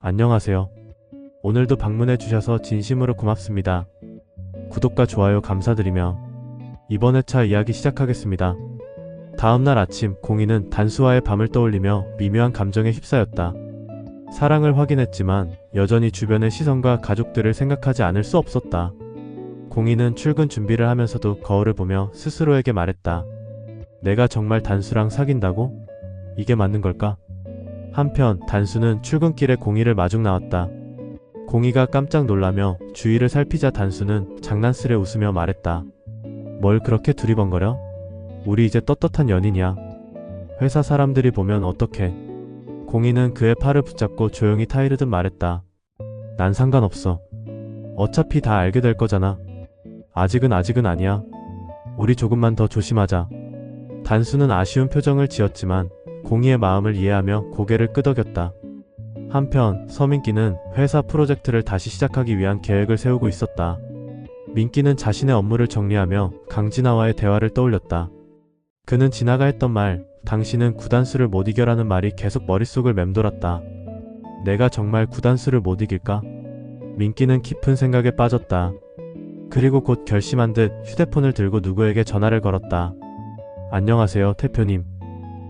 안녕하세요. 오늘도 방문해 주셔서 진심으로 고맙습니다. 구독과 좋아요 감사드리며 이번 회차 이야기 시작하겠습니다. 다음날 아침 공희는 단수와의 밤을 떠올리며 미묘한 감정에 휩싸였다. 사랑을 확인했지만 여전히 주변의 시선과 가족들을 생각하지 않을 수 없었다. 공희는 출근 준비를 하면서도 거울을 보며 스스로에게 말했다. 내가 정말 단수랑 사귄다고? 이게 맞는 걸까? 한편 단수는 출근길에 공희를 마중 나왔다. 공희가 깜짝 놀라며 주위를 살피자 단수는 장난스레 웃으며 말했다. 뭘 그렇게 두리번거려? 우리 이제 떳떳한 연인이야. 회사 사람들이 보면 어떡해? 공희는 그의 팔을 붙잡고 조용히 타이르듯 말했다. 난 상관없어. 어차피 다 알게 될 거잖아. 아직은 아니야. 우리 조금만 더 조심하자. 단수는 아쉬운 표정을 지었지만 공희의 마음을 이해하며 고개를 끄덕였다. 한편 서민기는 회사 프로젝트를 다시 시작하기 위한 계획을 세우고 있었다. 민기는 자신의 업무를 정리하며 강진아와의 대화를 떠올렸다. 그는 지나가 했던 말, 당신은 구단수를 못 이겨라는 말이 계속 머릿속을 맴돌았다. 내가 정말 구단수를 못 이길까? 민기는 깊은 생각에 빠졌다. 그리고 곧 결심한 듯 휴대폰을 들고 누구에게 전화를 걸었다. 안녕하세요, 대표님.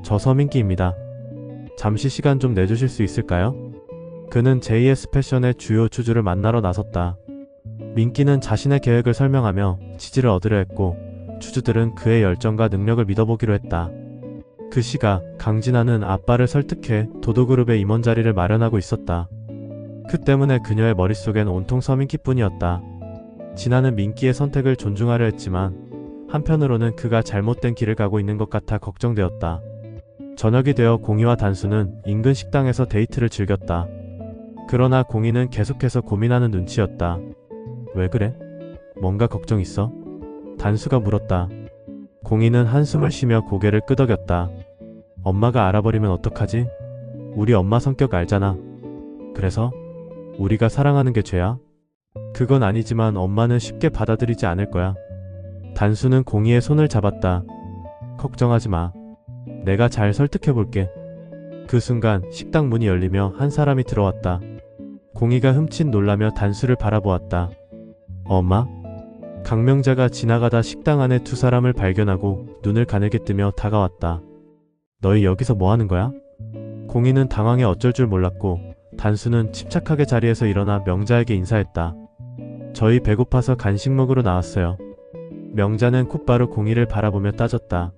저 서민기입니다. 잠시 시간 좀 내주실 수 있을까요? 그는 JS 패션의 주요 주주를 만나러 나섰다. 민기는 자신의 계획을 설명하며 지지를 얻으려 했고 주주들은 그의 열정과 능력을 믿어보기로 했다. 그 시각 강진아는 아빠를 설득해 도도그룹의 임원 자리를 마련하고 있었다. 그 때문에 그녀의 머릿속엔 온통 서민기뿐이었다. 진아는 민기의 선택을 존중하려 했지만 한편으로는 그가 잘못된 길을 가고 있는 것 같아 걱정되었다. 저녁이 되어 공희와 단수는 인근 식당에서 데이트를 즐겼다. 그러나 공희는 계속해서 고민하는 눈치였다. 왜 그래? 뭔가 걱정 있어? 단수가 물었다. 공희는 한숨을 쉬며 고개를 끄덕였다. 엄마가 알아버리면 어떡하지? 우리 엄마 성격 알잖아. 그래서? 우리가 사랑하는 게 죄야? 그건 아니지만 엄마는 쉽게 받아들이지 않을 거야. 단수는 공희의 손을 잡았다. 걱정하지 마. 내가 잘 설득해볼게. 그 순간 식당 문이 열리며 한 사람이 들어왔다. 공희가 흠칫 놀라며 단수를 바라보았다. 엄마? 강명자가 지나가다 식당 안에 두 사람을 발견하고 눈을 가늘게 뜨며 다가왔다. 너희 여기서 뭐 하는 거야? 공희는 당황해 어쩔 줄 몰랐고 단수는 침착하게 자리에서 일어나 명자에게 인사했다. 저희 배고파서 간식 먹으러 나왔어요. 명자는 곧바로 공희를 바라보며 따졌다.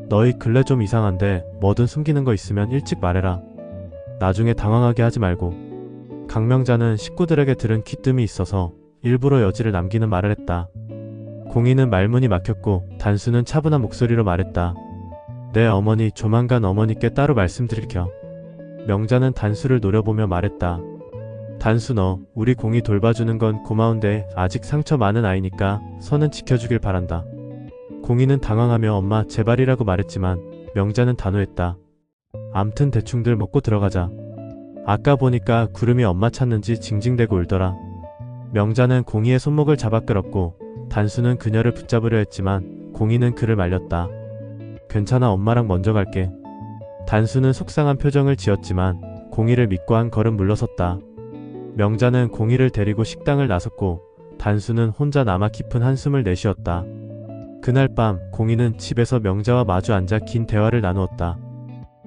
너희 근래 좀 이상한데 뭐든 숨기는 거 있으면 일찍 말해라. 나중에 당황하게 하지 말고. 강명자는 식구들에게 들은 귀뜸이 있어서 일부러 여지를 남기는 말을 했다. 공희는 말문이 막혔고 단수는 차분한 목소리로 말했다. 내 어머니 조만간 어머니께 따로 말씀드릴게요. 명자는 단수를 노려보며 말했다. 단수 너 우리 공희 돌봐주는 건 고마운데 아직 상처 많은 아이니까 선은 지켜주길 바란다. 공희는 당황하며 엄마 제발이라고 말했지만 명자는 단호했다. 암튼 대충들 먹고 들어가자. 아까 보니까 구름이 엄마 찾는지 징징대고 울더라. 명자는 공희의 손목을 잡아 끌었고 단수는 그녀를 붙잡으려 했지만 공희는 그를 말렸다. 괜찮아 엄마랑 먼저 갈게. 단수는 속상한 표정을 지었지만 공희를 믿고 한 걸음 물러섰다. 명자는 공희를 데리고 식당을 나섰고 단수는 혼자 남아 깊은 한숨을 내쉬었다. 그날 밤 공희는 집에서 명자와 마주 앉아 긴 대화를 나누었다.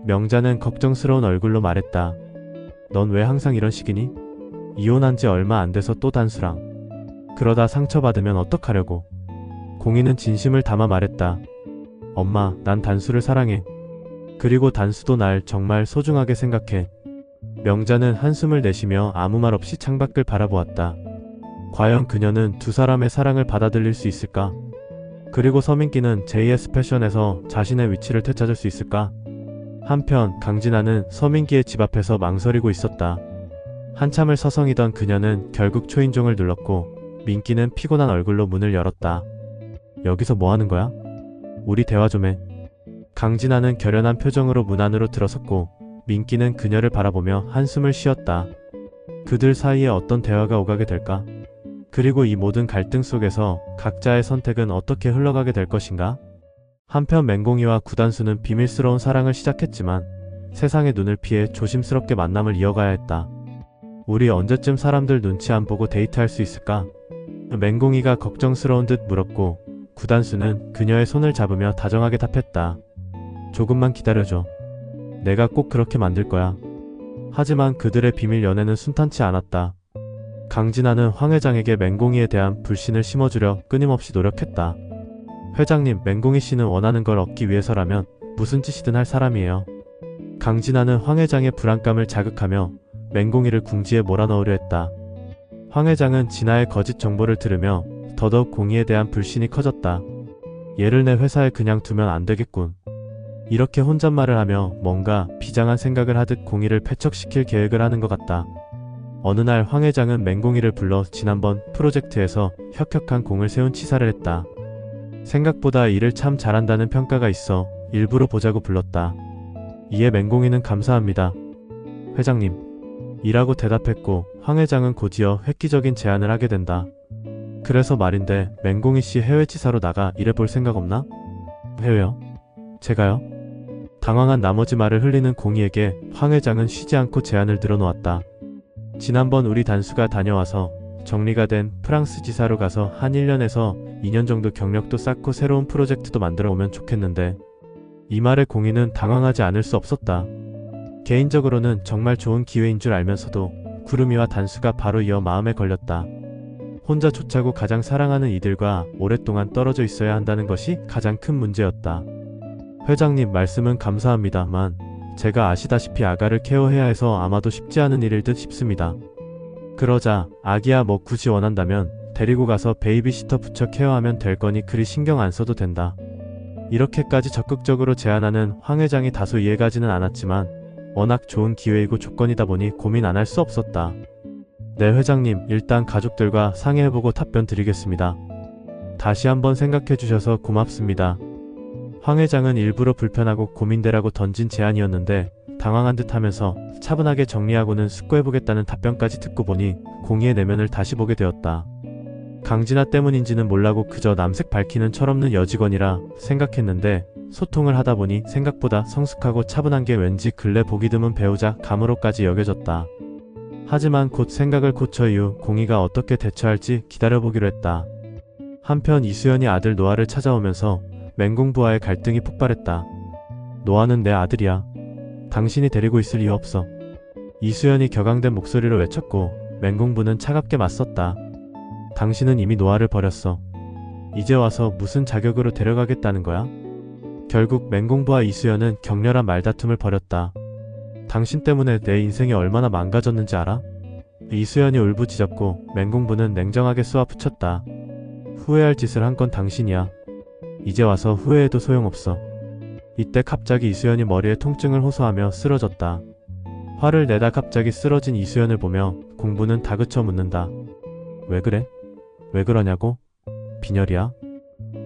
명자는 걱정스러운 얼굴로 말했다. 넌 왜 항상 이런 식이니? 이혼한 지 얼마 안 돼서 또 단수랑. 그러다 상처받으면 어떡하려고. 공희는 진심을 담아 말했다. 엄마, 난 단수를 사랑해. 그리고 단수도 날 정말 소중하게 생각해. 명자는 한숨을 내쉬며 아무 말 없이 창밖을 바라보았다. 과연 그녀는 두 사람의 사랑을 받아들일 수 있을까? 그리고 서민기는 JS 패션에서 자신의 위치를 되찾을 수 있을까? 한편 강진아는 서민기의 집 앞에서 망설이고 있었다. 한참을 서성이던 그녀는 결국 초인종을 눌렀고 민기는 피곤한 얼굴로 문을 열었다. 여기서 뭐 하는 거야? 우리 대화 좀 해. 강진아는 결연한 표정으로 문 안으로 들어섰고 민기는 그녀를 바라보며 한숨을 쉬었다. 그들 사이에 어떤 대화가 오가게 될까? 그리고 이 모든 갈등 속에서 각자의 선택은 어떻게 흘러가게 될 것인가? 한편 맹공이와 구단수는 비밀스러운 사랑을 시작했지만 세상의 눈을 피해 조심스럽게 만남을 이어가야 했다. 우리 언제쯤 사람들 눈치 안 보고 데이트할 수 있을까? 맹공이가 걱정스러운 듯 물었고 구단수는 그녀의 손을 잡으며 다정하게 답했다. 조금만 기다려줘. 내가 꼭 그렇게 만들 거야. 하지만 그들의 비밀 연애는 순탄치 않았다. 강진아는 황 회장에게 맹공이에 대한 불신을 심어주려 끊임없이 노력했다. 회장님, 맹공이 씨는 원하는 걸 얻기 위해서라면 무슨 짓이든 할 사람이에요. 강진아는 황 회장의 불안감을 자극하며 맹공이를 궁지에 몰아넣으려 했다. 황 회장은 진아의 거짓 정보를 들으며 더더욱 공이에 대한 불신이 커졌다. 얘를 내 회사에 그냥 두면 안 되겠군. 이렇게 혼잣말을 하며 뭔가 비장한 생각을 하듯 공이를 패척시킬 계획을 하는 것 같다. 어느 날 황 회장은 맹공이를 불러 지난번 프로젝트에서 혁혁한 공을 세운 치사를 했다. 생각보다 일을 참 잘한다는 평가가 있어 일부러 보자고 불렀다. 이에 맹공이는 감사합니다, 회장님 이라고 대답했고 황 회장은 곧이어 획기적인 제안을 하게 된다. 그래서 말인데 맹공이 씨 해외치사로 나가 일해볼 생각 없나? 해외요? 제가요? 당황한 나머지 말을 흘리는 공이에게 황 회장은 쉬지 않고 제안을 들어놓았다. 지난번 우리 단수가 다녀와서 정리가 된 프랑스 지사로 가서 한 1년에서 2년 정도 경력도 쌓고 새로운 프로젝트도 만들어 오면 좋겠는데. 이 말에 공이는 당황하지 않을 수 없었다. 개인적으로는 정말 좋은 기회인 줄 알면서도 구름이와 단수가 바로 이어 마음에 걸렸다. 혼자 좋자고 가장 사랑하는 이들과 오랫동안 떨어져 있어야 한다는 것이 가장 큰 문제였다. 회장님, 말씀은 감사합니다만 제가 아시다시피 아가를 케어해야 해서 아마도 쉽지 않은 일일 듯 싶습니다. 그러자 아기야 뭐 굳이 원한다면 데리고 가서 베이비시터 붙여 케어하면 될 거니 그리 신경 안 써도 된다. 이렇게까지 적극적으로 제안하는 황 회장이 다소 이해가지는 않았지만 워낙 좋은 기회이고 조건이다 보니 고민 안 할 수 없었다. 네 회장님, 일단 가족들과 상의해보고 답변 드리겠습니다. 다시 한번 생각해 주셔서 고맙습니다. 황 회장은 일부러 불편하고 고민되라고 던진 제안이었는데 당황한 듯 하면서 차분하게 정리하고는 숙고해보겠다는 답변까지 듣고 보니 공이의 내면을 다시 보게 되었다. 강진아 때문인지는 몰라고 그저 남색 밝히는 철없는 여직원이라 생각했는데 소통을 하다 보니 생각보다 성숙하고 차분한 게 왠지 근래 보기 드문 배우자 감으로까지 여겨졌다. 하지만 곧 생각을 고쳐 이후 공이가 어떻게 대처할지 기다려보기로 했다. 한편 이수연이 아들 노아를 찾아오면서 맹공부와의 갈등이 폭발했다. 노아는 내 아들이야. 당신이 데리고 있을 이유 없어. 이수연이 격앙된 목소리로 외쳤고 맹공부는 차갑게 맞섰다. 당신은 이미 노아를 버렸어. 이제 와서 무슨 자격으로 데려가겠다는 거야? 결국 맹공부와 이수연은 격렬한 말다툼을 벌였다. 당신 때문에 내 인생이 얼마나 망가졌는지 알아? 이수연이 울부짖었고 맹공부는 냉정하게 쏘아붙였다. 후회할 짓을 한 건 당신이야. 이제 와서 후회해도 소용없어. 이때 갑자기 이수연이 머리에 통증을 호소하며 쓰러졌다. 화를 내다 갑자기 쓰러진 이수연을 보며 공부는 다그쳐 묻는다. 왜 그래? 왜 그러냐고? 빈혈이야?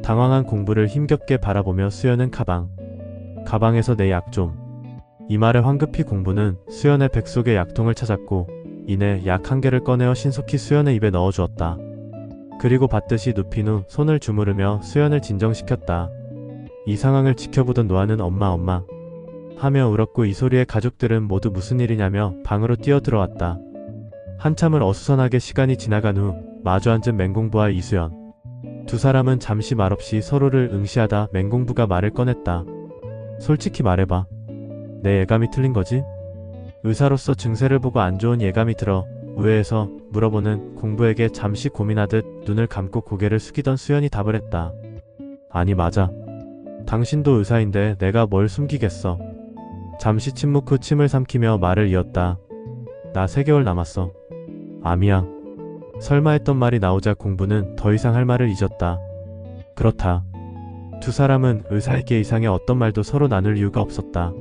당황한 공부를 힘겹게 바라보며 수연은 가방에서 내 약 좀. 이 말에 황급히 공부는 수연의 백 속의 약통을 찾았고 이내 약 한 개를 꺼내어 신속히 수연의 입에 넣어주었다. 그리고 받듯이 눕힌 후 손을 주무르며 수연을 진정시켰다. 이 상황을 지켜보던 노아는 엄마 하며 울었고 이 소리에 가족들은 모두 무슨 일이냐며 방으로 뛰어들어왔다. 한참을 어수선하게 시간이 지나간 후 마주 앉은 맹공부와 이수연. 두 사람은 잠시 말없이 서로를 응시하다 맹공부가 말을 꺼냈다. 솔직히 말해봐. 내 예감이 틀린 거지? 의사로서 증세를 보고 안 좋은 예감이 들어 의외에서 물어보는 공부에게 잠시 고민하듯 눈을 감고 고개를 숙이던 수연이 답을 했다. 아니 맞아. 당신도 의사인데 내가 뭘 숨기겠어. 잠시 침묵 후 침을 삼키며 말을 이었다. 나 3개월 남았어. 암이야. 설마 했던 말이 나오자 공부는 더 이상 할 말을 잊었다. 그렇다. 두 사람은 의사에게 이상의 어떤 말도 서로 나눌 이유가 없었다.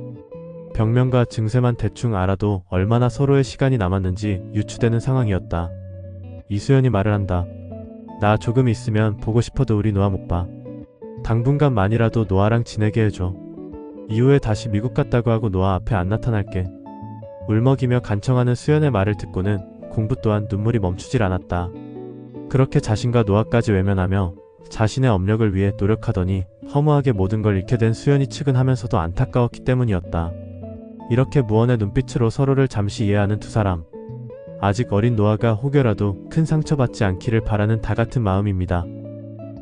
병명과 증세만 대충 알아도 얼마나 서로의 시간이 남았는지 유추되는 상황이었다. 이수연이 말을 한다. 나 조금 있으면 보고 싶어도 우리 노아 못 봐. 당분간만이라도 노아랑 지내게 해줘. 이후에 다시 미국 갔다고 하고 노아 앞에 안 나타날게. 울먹이며 간청하는 수연의 말을 듣고는 공부 또한 눈물이 멈추질 않았다. 그렇게 자신과 노아까지 외면하며 자신의 업력을 위해 노력하더니 허무하게 모든 걸 잃게 된 수연이 측은하면서도 안타까웠기 때문이었다. 이렇게 무언의 눈빛으로 서로를 잠시 이해하는 두 사람. 아직 어린 노아가 혹여라도 큰 상처받지 않기를 바라는 다 같은 마음입니다.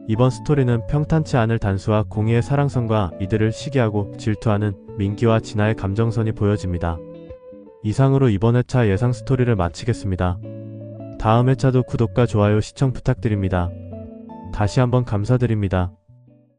이번 스토리는 평탄치 않을 단수와 공이의 사랑선과 이들을 시기하고 질투하는 민기와 진아의 감정선이 보여집니다. 이상으로 이번 회차 예상 스토리를 마치겠습니다. 다음 회차도 구독과 좋아요 시청 부탁드립니다. 다시 한번 감사드립니다.